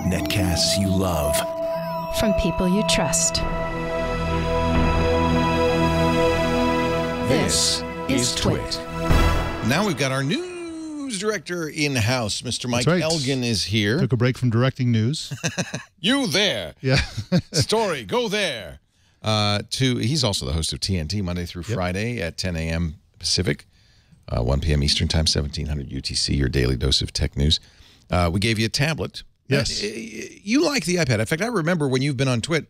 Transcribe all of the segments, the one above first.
Netcasts you love. From people you trust. This is Twit. Now we've got our news director in-house. Mr. Mike Right. Elgan is here. Took a break from directing news. You there. Yeah. Story, go there. He's also the host of TNT Monday through Friday at 10 a.m. Pacific, 1 p.m. Eastern Time, 1700 UTC, your daily dose of tech news. We gave you a tablet. Yes. You like the iPad. In fact, I remember when you've been on Twit,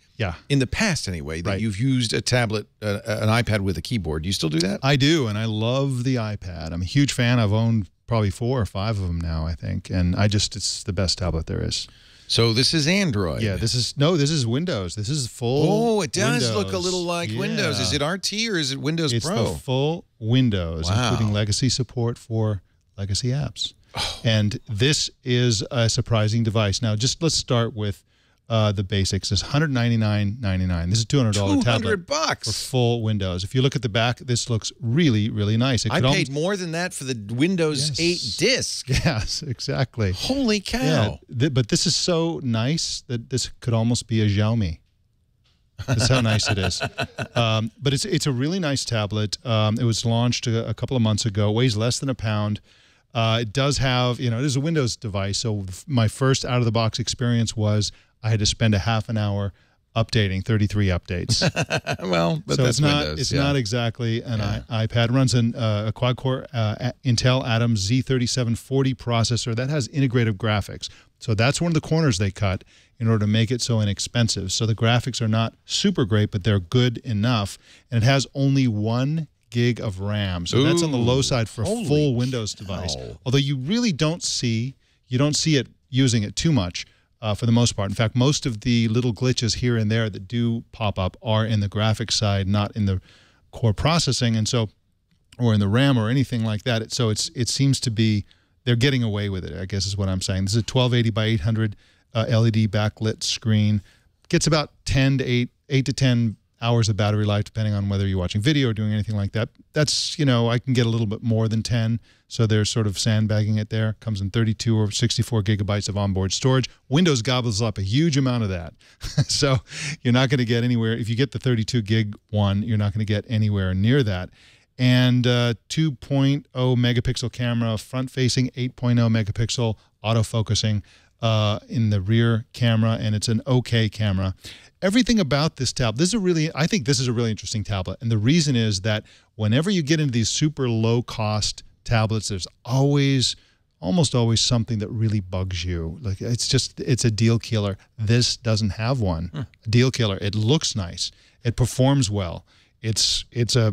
in the past anyway, that you've used a tablet, an iPad with a keyboard. Do you still do that? I do, and I love the iPad. I'm a huge fan. I've owned probably 4 or 5 of them now, I think, and it's the best tablet there is. So this is Android. Yeah, this is Windows. This is full Oh, it does Windows. look a little like Windows. Is it RT or is it Windows It's Pro? the full Windows, including legacy support for legacy apps. And this is a surprising device. Now, just let's start with the basics. It's $199.99. This is $200 tablet $200 for full Windows. If you look at the back, this looks really, really nice. I paid more than that for the Windows 8 disc. Yes, exactly. Holy cow. Yeah, but this is so nice that this could almost be a Xiaomi. That's how nice it is. But it's a really nice tablet. It was launched a couple of months ago. It weighs less than a pound. It does have, it is a Windows device. So my first out-of-the-box experience was I had to spend a half an hour updating 33 updates. Well, but so that's Windows. It's not exactly an iPad. It runs a quad-core Intel Atom Z3740 processor that has integrative graphics. So that's one of the corners they cut in order to make it so inexpensive. So the graphics are not super great, but they're good enough. And it has only 1 gig of RAM. So that's on the low side for a full Windows device. Although you really don't see it using it too much for the most part. In fact, most of the little glitches here and there that do pop up are in the graphics side, not in the core processing, and so, or in the RAM or anything like that. So it seems to be they're getting away with it, I guess is what I'm saying. This is a 1280 by 800 LED backlit screen. Gets about 8 to 10 hours of battery life, depending on whether you're watching video or doing anything like that. That's, I can get a little bit more than 10, so they're sort of sandbagging it there. Comes in 32 or 64 gigabytes of onboard storage. Windows gobbles up a huge amount of that. So you're not going to get anywhere. If you get the 32 gig one, you're not going to get anywhere near that. And 2.0 megapixel camera, front-facing 8.0 megapixel autofocusing in the rear camera, and it's an OK camera. Everything about this tablet, I think this is a really interesting tablet. And the reason is that whenever you get into these super low-cost tablets, there's almost always something that really bugs you. Like it's a deal killer. This doesn't have one. A deal killer. It looks nice. It performs well. It's got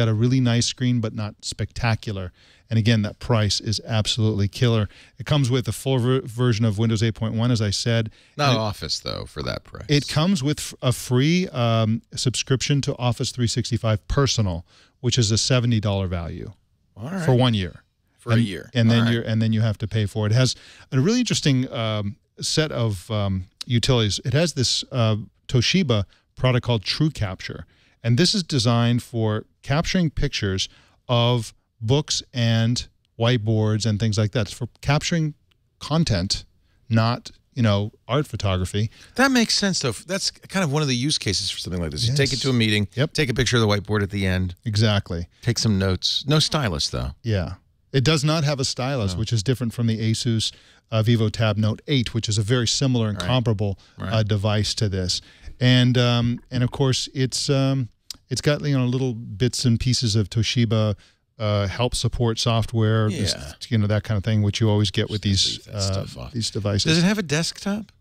a really nice screen, but not spectacular. And again, that price is absolutely killer. It comes with a full version of Windows 8.1, as I said. Not Office, though, for that price. It comes with a free subscription to Office 365 Personal, which is a $70 value for 1 year. For a year. And then you have to pay for it. It has a really interesting set of utilities. It has this Toshiba product called True Capture. And this is designed for capturing pictures of books and whiteboards and things like that. It's for capturing content, not, art photography. That makes sense, though. That's kind of one of the use cases for something like this. You take it to a meeting, take a picture of the whiteboard at the end. Exactly. Take some notes. No stylus, though. Yeah. It does not have a stylus, which is different from the Asus Vivo Tab Note 8, which is a very similar and comparable device to this. And of course, it's got little bits and pieces of Toshiba help support software, that kind of thing, which you always get with these devices. Does it have a desktop?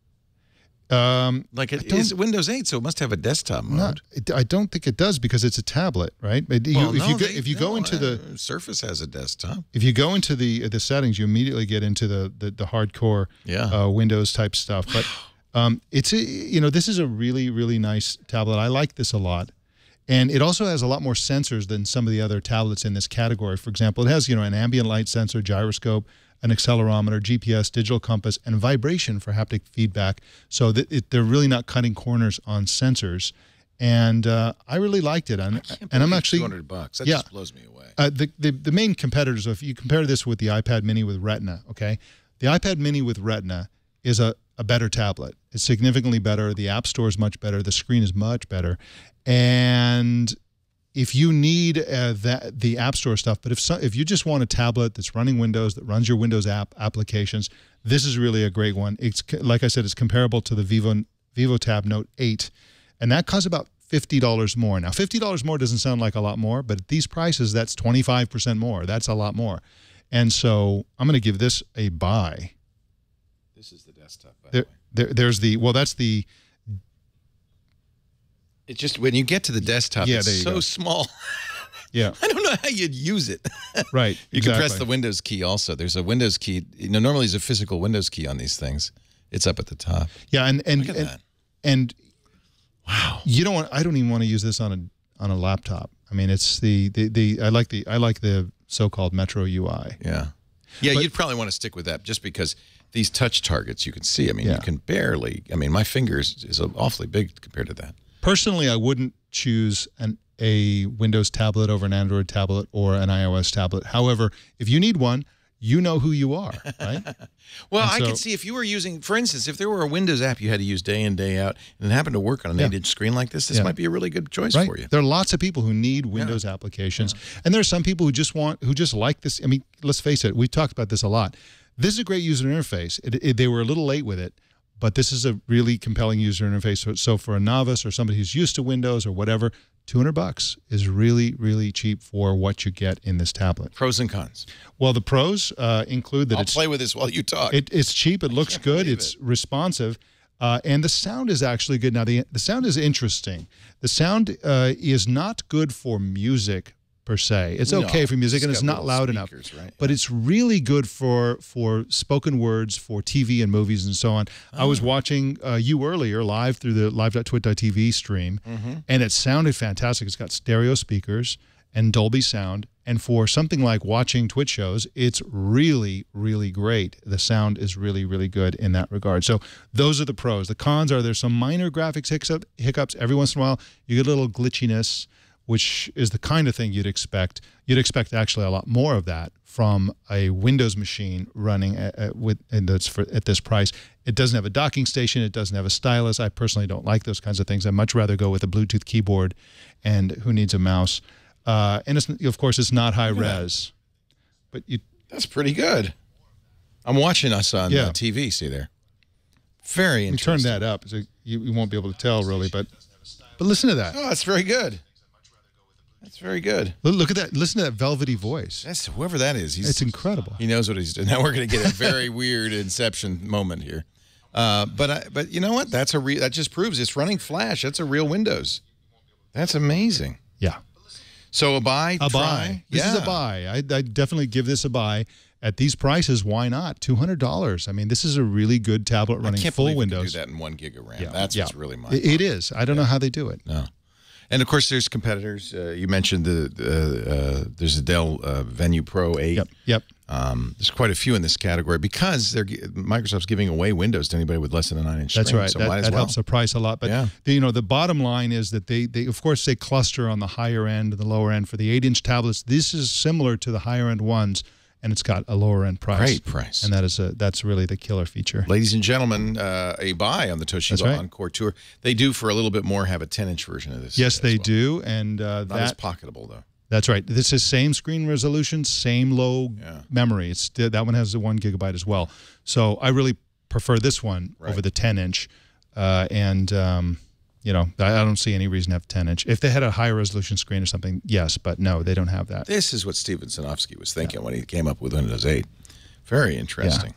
It's Windows 8, so it must have a desktop mode. I don't think it does because it's a tablet, right? If you go into the Surface has a desktop. If you go into the settings, you immediately get into the hardcore Windows type stuff. But this is a really, really nice tablet. I like this a lot. And it also has a lot more sensors than some of the other tablets in this category. For example, it has, an ambient light sensor, gyroscope, an accelerometer, GPS, digital compass, and vibration for haptic feedback. So that they're really not cutting corners on sensors. And I really liked it. And I'm actually $200. That just blows me away. The main competitors, if you compare this with the iPad Mini with Retina, okay, the iPad Mini with Retina is a better tablet. It's significantly better. The App Store is much better. The screen is much better. And if you need the App Store stuff, but if you just want a tablet that's running Windows, that runs your Windows applications, this is really a great one. It's, like I said, it's comparable to the Vivo Tab Note 8. And that costs about $50 more. Now, $50 more doesn't sound like a lot more, but at these prices, that's 25% more. That's a lot more. And so I'm going to give this a buy. This is the desktop, by the way. There's the, well, that's the... It's just, when you get to the desktop, it's so small. Yeah. I don't know how you'd use it. Right. You can press the Windows key also. There's a Windows key. You know, normally there's a physical Windows key on these things. It's up at the top. Yeah, Look at that. And wow. You don't want. I don't even want to use this on a laptop. I mean, it's I like the so-called Metro UI. Yeah. Yeah, but you'd probably want to stick with that just because these touch targets you can see. I mean, you can barely. I mean, my fingers is awfully big compared to that. Personally, I wouldn't choose a Windows tablet over an Android tablet or an iOS tablet. However, if you need one, you know who you are, right? Well, I could see if you were using, for instance, if there were a Windows app you had to use day in, day out, and it happened to work on an 8-inch screen like this, this might be a really good choice for you. There are lots of people who need Windows applications, and there are some people who just like this. I mean, let's face it, we've talked about this a lot. This is a great user interface. They were a little late with it, but this is a really compelling user interface. So for a novice or somebody who's used to Windows or whatever, $200 is really, really cheap for what you get in this tablet. Pros and cons. Well, the pros include that I'll play with this while you talk. It's cheap. It looks good. It's responsive. And the sound is actually good. Now, the sound is interesting. The sound is not good for music per se. It's okay for music, and it's not loud enough. Right? But it's really good for spoken words, for TV and movies and so on. I was watching you earlier live through the live.twit.tv stream, and it sounded fantastic. It's got stereo speakers and Dolby sound. And for something like watching Twitch shows, it's really, really great. The sound is really, really good in that regard. So those are the pros. The cons are there's some minor graphics hiccups. Every once in a while, you get a little glitchiness, which is the kind of thing you'd expect. You'd expect actually a lot more of that from a Windows machine running at this price. It doesn't have a docking station. It doesn't have a stylus. I personally don't like those kinds of things. I'd much rather go with a Bluetooth keyboard, and who needs a mouse? And of course, it's not high res. But that's pretty good. I'm watching us on TV. See there. Very interesting. You turn that up, so you won't be able to tell really, but listen to that. Oh, that's very good. That's very good. Look at that. Listen to that velvety voice. That's whoever that is. It's incredible. He knows what he's doing. Now we're going to get a very weird Inception moment here. But you know what? That just proves it's running Flash. That's a real Windows. That's amazing. Yeah. So a buy? A buy. This is a buy. I definitely give this a buy. At these prices, why not? $200. I mean, this is a really good tablet running full Windows. I can't do that in 1 gig of RAM. Yeah. That's what's really my It is. I don't know how they do it. No. And, of course, there's competitors. You mentioned there's a Dell Venue Pro 8. Yep. There's quite a few in this category because Microsoft's giving away Windows to anybody with less than a 9-inch screen. That's right. So that helps the price a lot. But the bottom line is that they of course they cluster on the higher end and the lower end for the 8-inch tablets. This is similar to the higher end ones, and it's got a lower end price. Great price. And that's really the killer feature. Ladies and gentlemen, a buy on the Toshiba Encore Tour. They do for a little bit more have a 10-inch version of this. Yes, they do, and not as pocketable though. That's right. This is same screen resolution, same low memory. That one has the 1 gigabyte as well. So I really prefer this one over the 10-inch, you know, I don't see any reason to have 10-inch. If they had a higher resolution screen or something, yes, but no, they don't have that. This is what Steven Sinofsky was thinking when he came up with Windows 8. Very interesting.